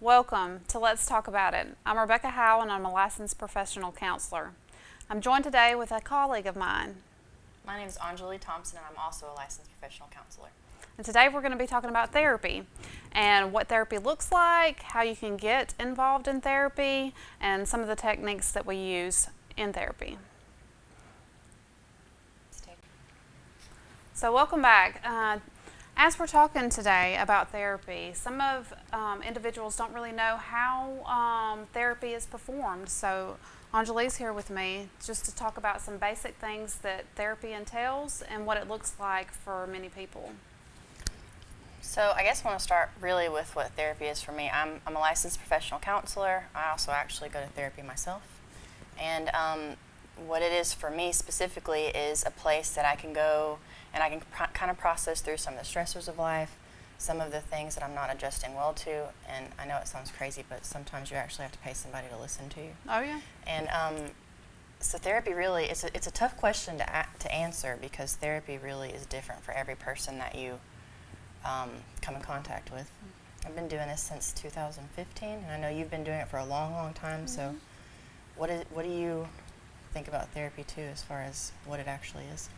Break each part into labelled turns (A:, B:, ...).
A: Welcome to Let's Talk About It. I'm Rebecca Howell and I'm a licensed professional counselor. I'm joined today with a colleague of mine.
B: My name is Anjuli Thompson and I'm also a licensed professional counselor.
A: And today we're going to be talking about therapy and what therapy looks like, how you can get involved in therapy, and some of the techniques that we use in therapy. So welcome back. As we're talking today about therapy, some of individuals don't really know how therapy is performed. So Anjali's here with me just to talk about some basic things that therapy entails and what it looks like for many people.
B: So I guess I want to start really with what therapy is for me. I'm a licensed professional counselor. I also actually go to therapy myself. And what it is for me specifically is a place that I can go and I can kind of process through some of the stressors of life, some of the things that I'm not adjusting well to. And I know it sounds crazy, but sometimes you actually have to pay somebody to listen to you.
A: Oh, yeah.
B: And so therapy really, it's a tough question to answer because therapy really is different for every person that you come in contact with. I've been doing this since 2015, and I know you've been doing it for a long, long time. So what do you think about therapy, too, as far as what it actually is?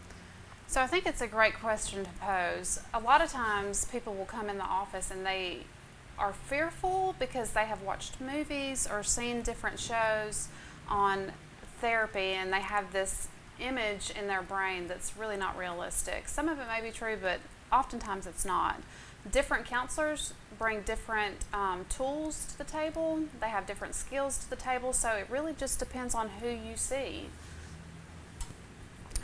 A: So I think it's a great question to pose. A lot of times people will come in the office and they are fearful because they have watched movies or seen different shows on therapy and they have this image in their brain that's really not realistic. Some of it may be true, but oftentimes it's not. Different counselors bring different tools to the table. They have different skills to the table, so it really just depends on who you see.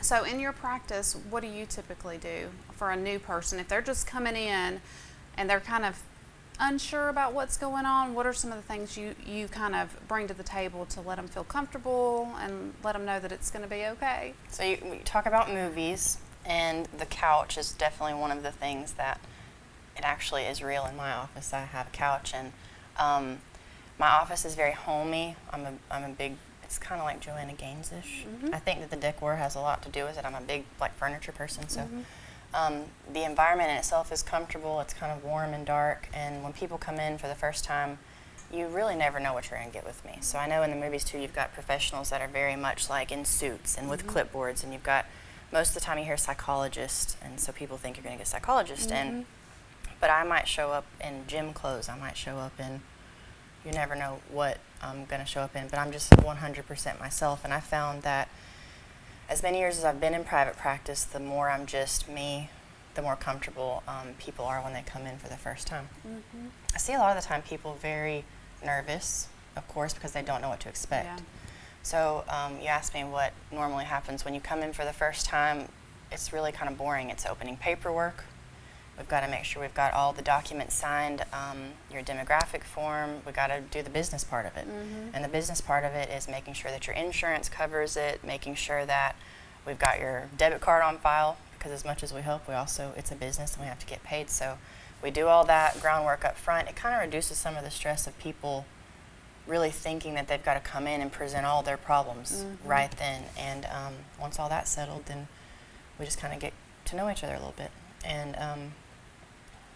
A: So in your practice, what do you typically do for a new person? If they're just coming in and they're kind of unsure about what's going on, what are some of the things you kind of bring to the table to let them feel comfortable and let them know that it's going to be okay?
B: So we talk about movies, and the couch is definitely one of the things that it actually is real in my office. I have a couch, and my office is very homey. I'm a big, it's kind of like Joanna Gaines-ish. I think that the decor has a lot to do with it. I'm a big furniture person, so the environment in itself is comfortable. It's kind of warm and dark, and when people come in for the first time, you really never know what you're going to get with me. So I know in the movies too, you've got professionals that are very much like in suits and with clipboards, and you've got most of the time you hear psychologist, and so people think you're going to get a psychologist. But I might show up in gym clothes. I might show up in, you never know what I'm going to show up in, but I'm just 100% myself. And I found that as many years as I've been in private practice, the more I'm just me, the more comfortable people are when they come in for the first time. I see a lot of the time people very nervous, of course, because they don't know what to expect.
A: Yeah.
B: So you asked me what normally happens when you come in for the first time. It's really kind of boring. It's opening paperwork. We've got to make sure we've got all the documents signed, your demographic form. We've got to do the business part of it. And the business part of it is making sure that your insurance covers it, making sure that we've got your debit card on file, because as much as we hope, it's a business and we have to get paid. So we do all that groundwork up front. It kind of reduces some of the stress of people really thinking that they've got to come in and present all their problems right then. And once all that's settled, then we just kind of get to know each other a little bit. And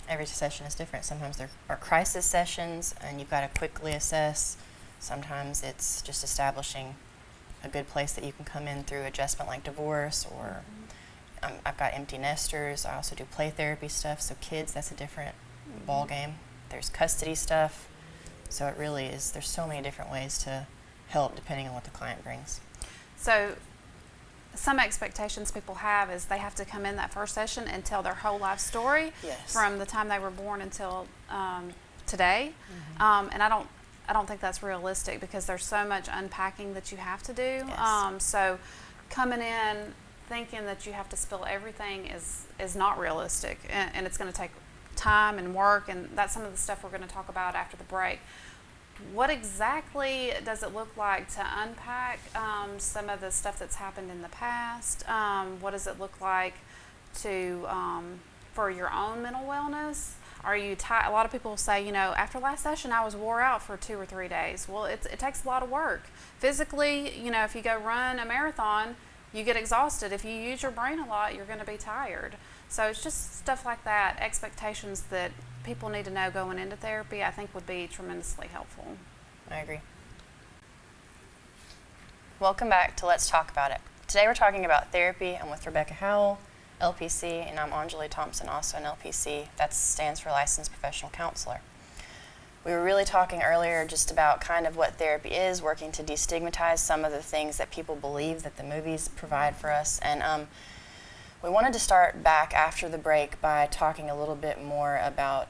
B: every session is different. Sometimes there are crisis sessions, and you've got to quickly assess. Sometimes it's just establishing a good place that you can come in through adjustment like divorce, or I've got empty nesters. I also do play therapy stuff. So kids, that's a different ball game. There's custody stuff. So it really is, there's so many different ways to help depending on what the client brings.
A: So some expectations people have is they have to come in that first session and tell their whole life story from the time they were born until today. And I don't think that's realistic because there's so much unpacking that you have to do. So coming in thinking that you have to spill everything is not realistic, and it's going to take time and work, and that's some of the stuff we're going to talk about after the break. What exactly does it look like to unpack some of the stuff that's happened in the past? What does it look like to for your own mental wellness? Are you tired? A lot of people say, after last session I was wore out for 2 or 3 days. Well, it takes a lot of work. Physically, if you go run a marathon, you get exhausted. If you use your brain a lot, you're going to be tired. So it's just stuff like that, expectations that people need to know going into therapy, I think would be tremendously helpful.
B: I agree. Welcome back to Let's Talk About It. Today we're talking about therapy. I'm with Rebecca Howell, LPC, and I'm Anjuli Thompson, also an LPC. That stands for Licensed Professional Counselor. We were really talking earlier just about kind of what therapy is, working to destigmatize some of the things that people believe that the movies provide for us. And we wanted to start back after the break by talking a little bit more about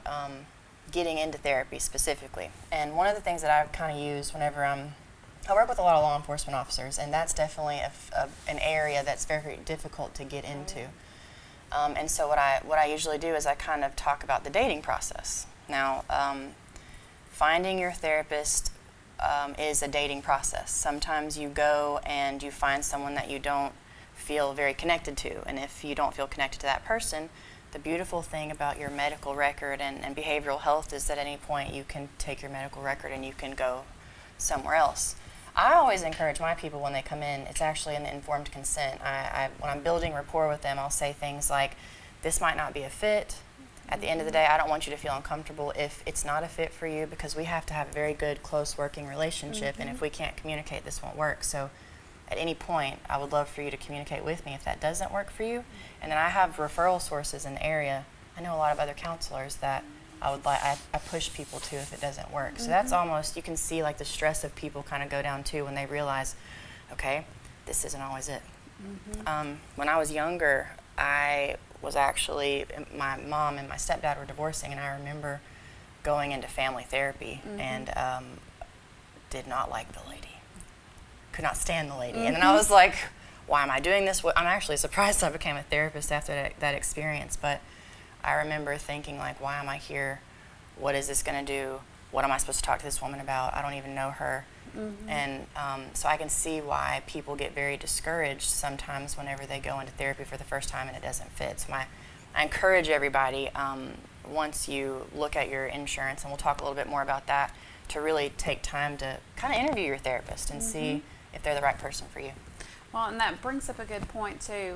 B: getting into therapy specifically. And one of the things that I kind of use whenever I work with a lot of law enforcement officers, and that's definitely an area that's very difficult to get into. And so what I usually do is I kind of talk about the dating process. Now, finding your therapist is a dating process. Sometimes you go and you find someone that you don't feel very connected to, and if you don't feel connected to that person, the beautiful thing about your medical record and behavioral health is that at any point you can take your medical record and you can go somewhere else. I always encourage my people when they come in, it's actually an informed consent. When I'm building rapport with them, I'll say things like, this might not be a fit. At the end of the day, I don't want you to feel uncomfortable if it's not a fit for you, because we have to have a very good, close working relationship, and if we can't communicate, this won't work. So at any point, I would love for you to communicate with me if that doesn't work for you. And then I have referral sources in the area. I know a lot of other counselors that I push people to if it doesn't work. So that's almost, you can see like the stress of people kind of go down too when they realize, okay, this isn't always it. When I was younger, I was actually, my mom and my stepdad were divorcing, and I remember going into family therapy and did not like the lady. Could not stand the lady. And then I was like, why am I doing this? I'm actually surprised I became a therapist after that experience, but I remember thinking, like, why am I here? What is this going to do? What am I supposed to talk to this woman about? I don't even know her. And so I can see why people get very discouraged sometimes whenever they go into therapy for the first time and it doesn't fit. So I encourage everybody, once you look at your insurance, and we'll talk a little bit more about that, to really take time to kind of interview your therapist and see if they're the right person for you.
A: Well, and that brings up a good point too.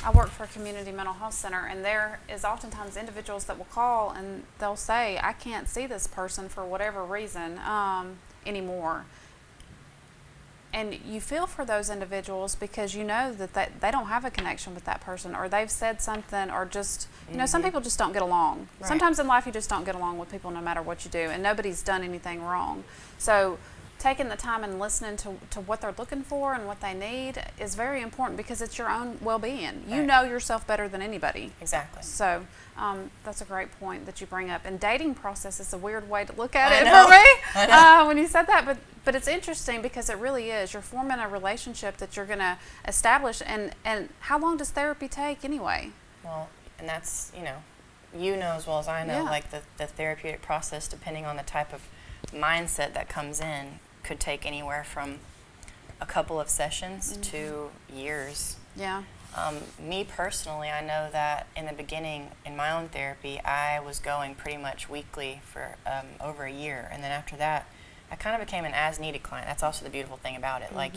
A: I work for a community mental health center, and there is oftentimes individuals that will call and they'll say, I can't see this person for whatever reason anymore. And you feel for those individuals because you know that they don't have a connection with that person, or they've said something, or just, you know, some people just don't get along. Right. Sometimes in life you just don't get along with people no matter what you do, and nobody's done anything wrong. So taking the time and listening to what they're looking for and what they need is very important, because it's your own well-being. You know yourself better than anybody.
B: Exactly.
A: So that's a great point that you bring up. And dating process is a weird way to look at it for me when you said that, but it's interesting because it really is. You're forming a relationship that you're going to establish, and how long does therapy take anyway?
B: Well, and that's, you know as well as I know, like the therapeutic process, depending on the type of mindset that comes in, could take anywhere from a couple of sessions to years. Yeah. Me personally, I know that in the beginning, in my own therapy, I was going pretty much weekly for over a year, and then after that, I kind of became an as-needed client. That's also the beautiful thing about it. Like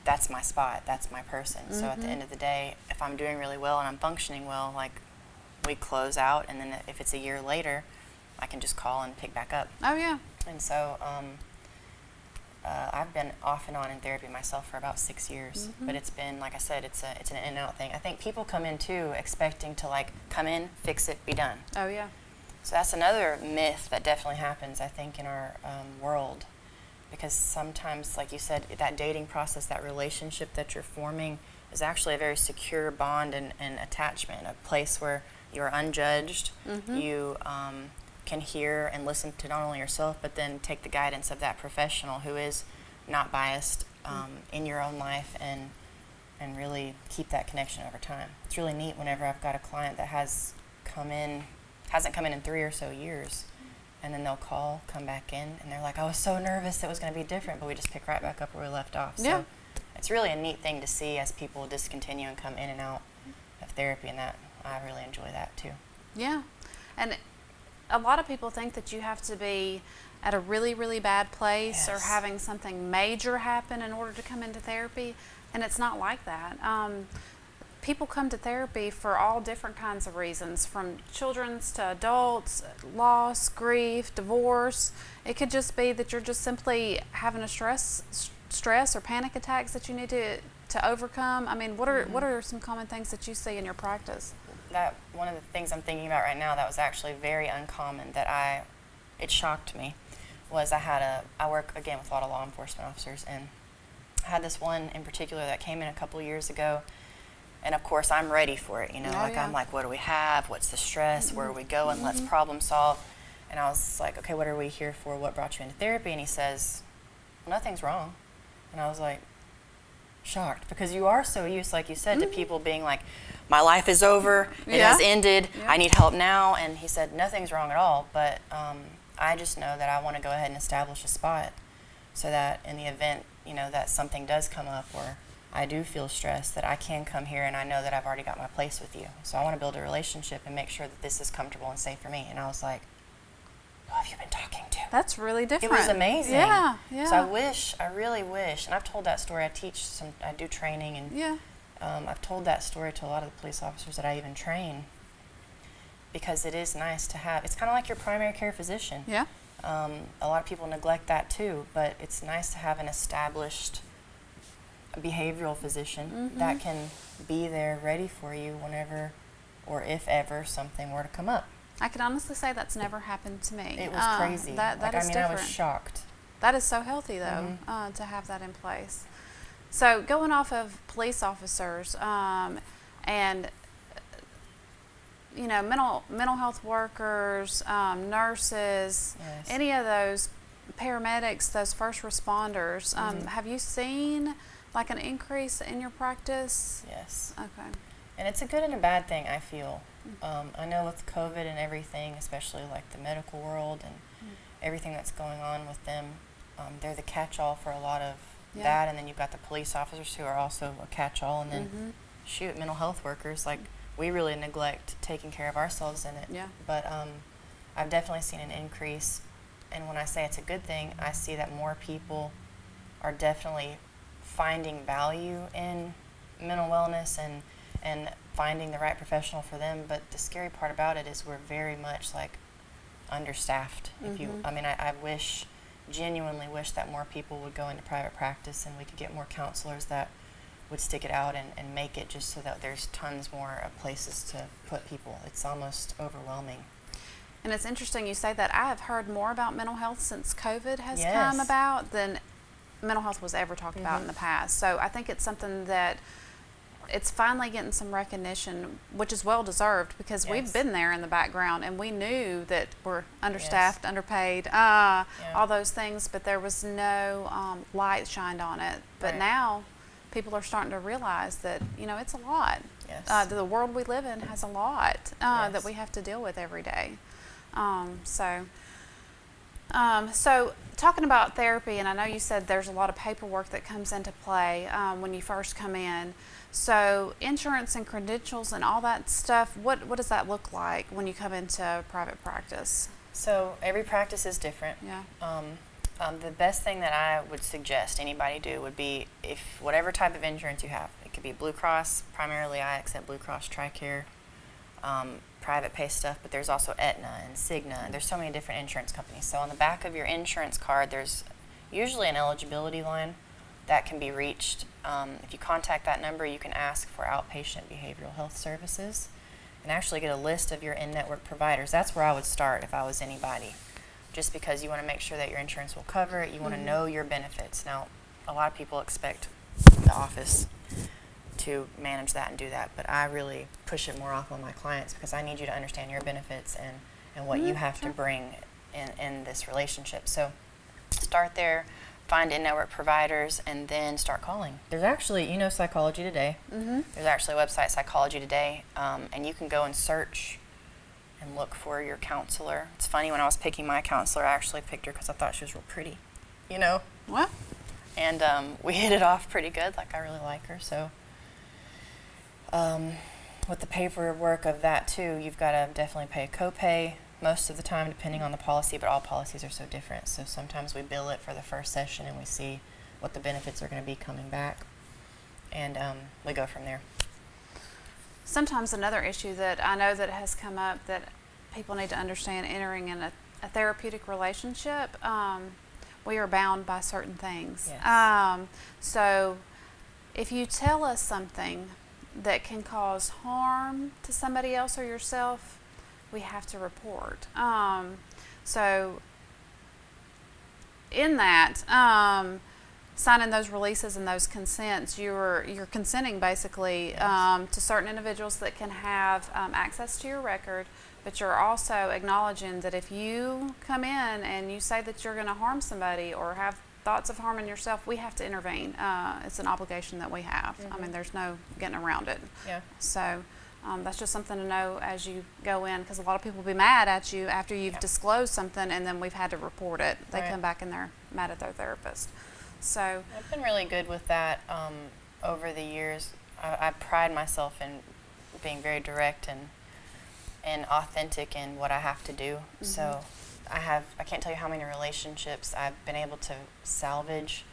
B: that's my spot, that's my person. So at the end of the day, if I'm doing really well and I'm functioning well, like, we close out, and then if it's a year later, I can just call and pick back up.
A: Oh, yeah.
B: And so I've been off and on in therapy myself for about 6 years, but it's been, like I said, it's an in and out thing. I think people come in too expecting to, like, come in, fix it, be done.
A: Oh, yeah.
B: So that's another myth that definitely happens, I think, in our world, because sometimes, like you said, that dating process, that relationship that you're forming is actually a very secure bond and attachment, a place where you're unjudged, you can hear and listen to not only yourself, but then take the guidance of that professional who is not biased in your own life, and really keep that connection over time. It's really neat whenever I've got a client that hasn't come in in 3 or so years, and then they'll come back in, and they're like, I was so nervous it was going to be different, but we just pick right back up where we left off. So it's really a neat thing to see as people discontinue and come in and out of therapy, and that I really enjoy that too.
A: Yeah. And a lot of people think that you have to be at a really, really bad place or having something major happen in order to come into therapy, and it's not like that. people come to therapy for all different kinds of reasons, from children's to adults, loss, grief, divorce. It could just be that you're just simply having a stress or panic attacks that you need to overcome. I mean, what are some common things that you see in your practice?
B: That one of the things I'm thinking about right now that was actually very uncommon that it shocked me was I work again with a lot of law enforcement officers, and I had this one in particular that came in a couple years ago. And of course, I'm ready for it, I'm like, what do we have? What's the stress? Where are we going? Let's problem solve. And I was like, okay, what are we here for? What brought you into therapy? And he says, well, nothing's wrong. And I was like, shocked, because you are so used, like you said, to people being like, my life is over. It has ended. I need help now. And he said, nothing's wrong at all. But I just know that I want to go ahead and establish a spot so that in the event, that something does come up or I do feel stressed, that I can come here and I know that I've already got my place with you. So I want to build a relationship and make sure that this is comfortable and safe for me. And I was like, who have you been talking to?
A: That's really different.
B: It was amazing.
A: Yeah.
B: So I really wish, and I've told that story. I do training, and I've told that story to a lot of the police officers that I even train, because it is nice to have. It's kind of like your primary care physician.
A: Yeah.
B: A lot of people neglect that too, but it's nice to have an established behavioral physician that can be there ready for you whenever or if ever something were to come up.
A: I can honestly say that's never happened to me.
B: It was crazy.
A: That is different.
B: I was shocked.
A: That is so healthy, though, to have that in place. So going off of police officers and mental health workers, nurses, any of those paramedics, those first responders, have you seen like an increase in your practice?
B: Yes.
A: Okay.
B: And it's a good and a bad thing, I feel. I know with COVID and everything, especially like the medical world and everything that's going on with them, they're the catch-all for a lot of that. And then you've got the police officers who are also a catch-all. And then, mental health workers, like we really neglect taking care of ourselves in it.
A: Yeah.
B: But I've definitely seen an increase. And when I say it's a good thing, I see that more people are definitely finding value in mental wellness and finding the right professional for them. But the scary part about it is we're very much like understaffed. I genuinely wish that more people would go into private practice and we could get more counselors that would stick it out and make it just so that there's tons more places to put people. It's almost overwhelming.
A: And it's interesting you say that. I have heard more about mental health since COVID has come about than mental health was ever talked about in the past. So I think it's something that it's finally getting some recognition, which is well deserved, because we've been there in the background and we knew that we're understaffed, underpaid, all those things, but there was no light shined on it. But now people are starting to realize that, it's a lot.
B: Yes.
A: The world we live in has a lot that we have to deal with every day. So talking about therapy, and I know you said there's a lot of paperwork that comes into play when you first come in. So insurance and credentials and all that stuff, what does that look like when you come into private practice?
B: So every practice is different.
A: Yeah.
B: The best thing that I would suggest anybody do would be, if whatever type of insurance you have, it could be Blue Cross. Primarily I accept Blue Cross, TRICARE, private pay stuff, but there's also Aetna and Cigna, and there's so many different insurance companies. So on the back of your insurance card, there's usually an eligibility line that can be reached. If you contact that number, you can ask for outpatient behavioral health services and actually get a list of your in-network providers. That's where I would start if I was anybody, just because you want to make sure that your insurance will cover it. You want to know your benefits. Now, a lot of people expect the office to manage that and do that, but I really push it more off on my clients because I need you to understand your benefits and what you have to bring in this relationship. So start there, find in-network providers, and then start calling. There's actually, Psychology Today. There's actually a website, Psychology Today, and you can go and search and look for your counselor. It's funny, when I was picking my counselor, I actually picked her because I thought she was real pretty,
A: What?
B: And we hit it off pretty good. Like, I really like her. So with the paperwork of that too, you've got to definitely pay a copay most of the time, depending on the policy, but all policies are so different. So sometimes we bill it for the first session and we see what the benefits are going to be coming back, and we go from there.
A: sometimes another issue that I know that has come up that people need to understand entering in a therapeutic relationship, we are bound by certain things.
B: Yes.
A: So if you tell us something that can cause harm to somebody else or yourself, we have to report. So in that, signing those releases and those consents, you're consenting basically
B: Yes.
A: to certain individuals that can have access to your record, but you're also acknowledging that if you come in and you say that you're going to harm somebody or have thoughts of harming yourself, we have to intervene. It's an obligation that we have. I mean, there's no getting around it.
B: Yeah.
A: So that's just something to know as you go in, because a lot of people will be mad at you after you've disclosed something and then we've had to report it. They
B: Right.
A: come back and they're mad at their therapist. So
B: I've been really good with that over the years. I pride myself in being very direct and authentic in what I have to do. So I can't tell you how many relationships I've been able to salvage,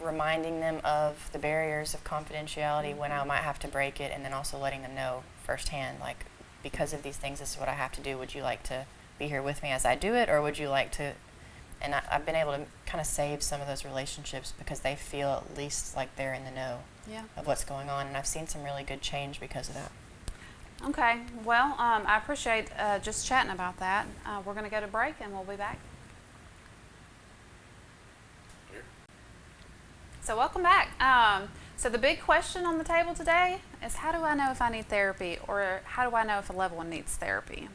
B: reminding them of the barriers of confidentiality when I might have to break it, and then also letting them know firsthand, like, because of these things, this is what I have to do. Would you like to be here with me as I do it, or would you like to? And I've been able to kind of save some of those relationships because they feel at least like they're in the know of what's going on, and I've seen some really good change because of that.
A: Okay, well, I appreciate just chatting about that. We're going to go to break and we'll be back. So welcome back. So the big question on the table today is, how do I know if I need therapy, or how do I know if a loved one needs therapy?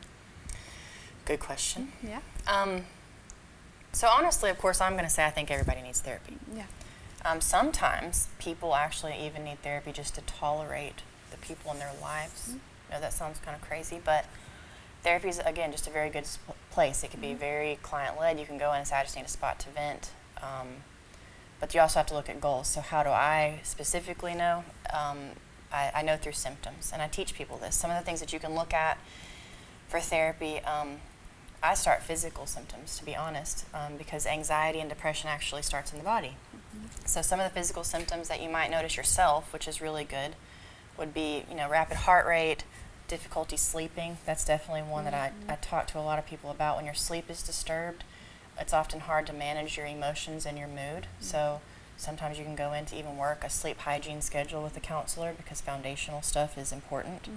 B: Good question.
A: Yeah.
B: So honestly, of course, I'm going to say I think everybody needs therapy.
A: Yeah.
B: Sometimes people actually even need therapy just to tolerate the people in their lives. I know that sounds kind of crazy, but therapy is, again, just a very good place. It can be very client-led. You can go in and say, I just need a spot to vent. But you also have to look at goals. So how do I specifically know? I know through symptoms, and I teach people this. Some of the things that you can look at for therapy, I start physical symptoms, to be honest, because anxiety and depression actually starts in the body. So some of the physical symptoms that you might notice yourself, which is really good, would be, rapid heart rate, difficulty sleeping. That's definitely one that I talk to a lot of people about. When your sleep is disturbed, it's often hard to manage your emotions and your mood. So sometimes you can go in to even work a sleep hygiene schedule with a counselor, because foundational stuff is important.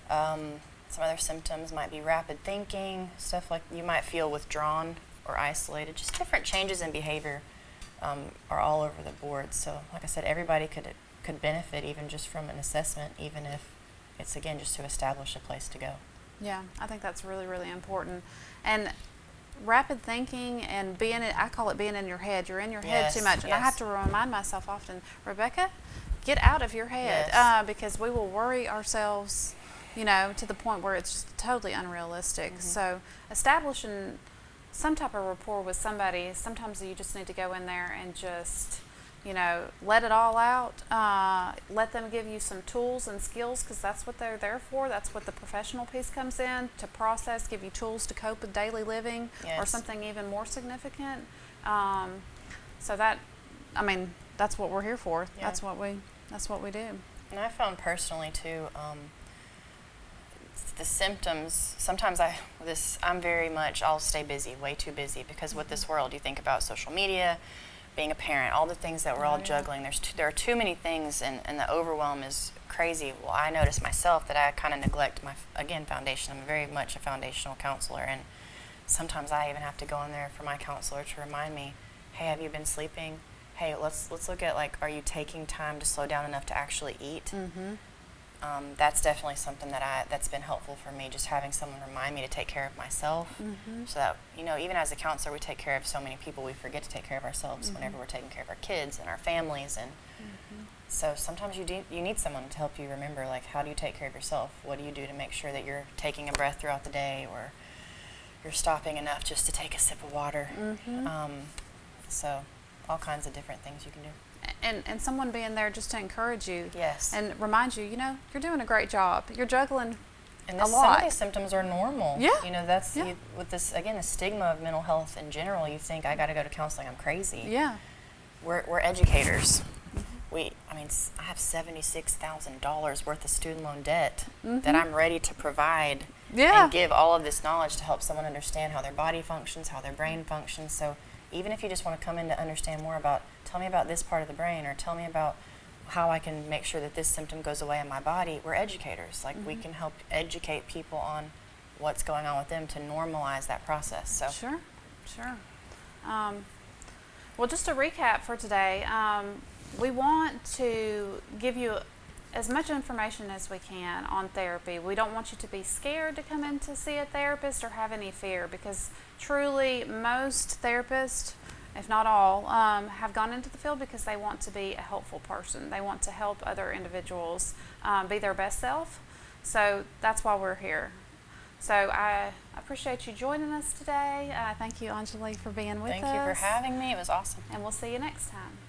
B: Some other symptoms might be rapid thinking, stuff like you might feel withdrawn or isolated. Just different changes in behavior are all over the board. So like I said, everybody could benefit even just from an assessment, even if it's, again, just to establish a place to go.
A: Yeah, I think that's really, really important. And rapid thinking and I call it being in your head. You're in your head too much. And I have to remind myself often, Rebecca, get out of your head, because we will worry ourselves, to the point where it's just totally unrealistic. So establishing some type of rapport with somebody, sometimes you just need to go in there and just, let it all out. Let them give you some tools and skills, because that's what they're there for. That's what the professional piece comes in, to process, give you tools to cope with daily living or something even more significant. So that's what we're here for. Yeah. That's what we do.
B: And I found personally too, the symptoms, sometimes I'm very much, I'll stay busy, way too busy, because with this world, you think about social media, being a parent, all the things that we're all juggling. There are too many things, and the overwhelm is crazy. Well, I notice myself that I kind of neglect my, again, foundation. I'm very much a foundational counselor, and sometimes I even have to go in there for my counselor to remind me, hey, have you been sleeping? Hey, let's look at, like, are you taking time to slow down enough to actually eat? That's definitely something that's been helpful for me, just having someone remind me to take care of myself, so that, even as a counselor, we take care of so many people, we forget to take care of ourselves whenever we're taking care of our kids and our families, and so sometimes you need someone to help you remember, like, how do you take care of yourself? What do you do to make sure that you're taking a breath throughout the day, or you're stopping enough just to take a sip of water? So all kinds of different things you can do.
A: And someone being there just to encourage you.
B: Yes.
A: And remind you, you're doing a great job. You're juggling
B: and
A: a lot.
B: Some of these symptoms are normal.
A: Yeah.
B: That's with this, again, the stigma of mental health in general, you think, I got to go to counseling, I'm crazy.
A: Yeah.
B: We're educators. I have $76,000 worth of student loan debt that I'm ready to provide and give all of this knowledge to help someone understand how their body functions, how their brain functions. So even if you just want to come in to understand more about, tell me about this part of the brain, or tell me about how I can make sure that this symptom goes away in my body, we're educators. Like, we can help educate people on what's going on with them to normalize that process. So
A: Sure. Well, just to recap for today, we want to give you as much information as we can on therapy. We don't want you to be scared to come in to see a therapist or have any fear, because truly most therapists, if not all, have gone into the field because they want to be a helpful person. They want to help other individuals be their best self. So that's why we're here. So I appreciate you joining us today. Thank you, Anjuli, for being with us.
B: Thank you for having me. It was awesome.
A: And we'll see you next time.